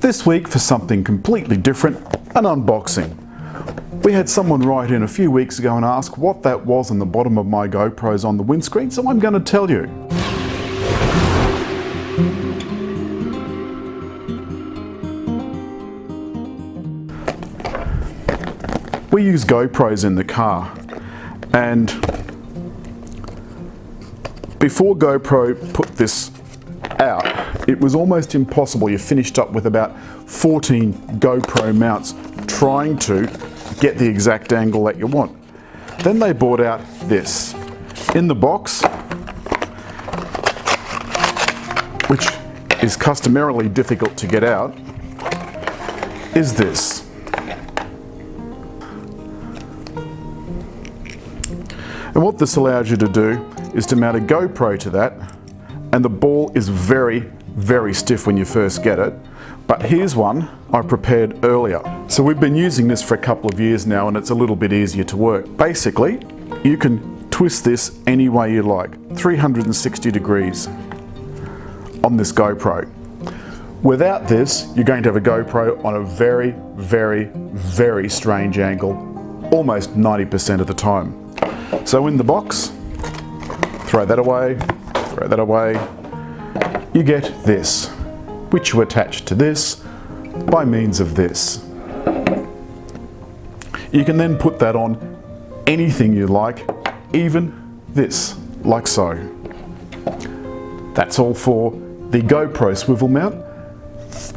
This week, for something completely different, an unboxing. We had someone write in a few weeks ago and ask what that was on the bottom of my GoPros on the windscreen, so I'm going to tell you. We use GoPros in the car, and before GoPro put this out, it was almost impossible. You finished up with about 14 GoPro mounts trying to get the exact angle that you want. Then they brought out this. In the box, which is customarily difficult to get out, is this. And what this allows you to do is to mount a GoPro to that, and the ball is very, very stiff when you first get it. But here's one I prepared earlier. So we've been using this for a couple of years now, and it's a little bit easier to work. Basically, you can twist this any way you like, 360 degrees on this GoPro. Without this, you're going to have a GoPro on a very, very, very strange angle, almost 90% of the time. So in the box, throw that away, you get this, which you attach to this by means of this. You can then put that on anything you like, even this, like so. That's all for the GoPro Swivel Mount.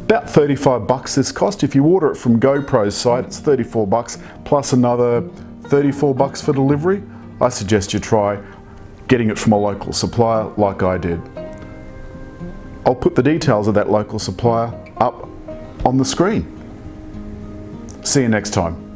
About 35 bucks this cost. If you order it from GoPro's site, it's 34 bucks plus another 34 bucks for delivery. I suggest you try getting it from a local supplier like I did. I'll put the details of that local supplier up on the screen. See you next time.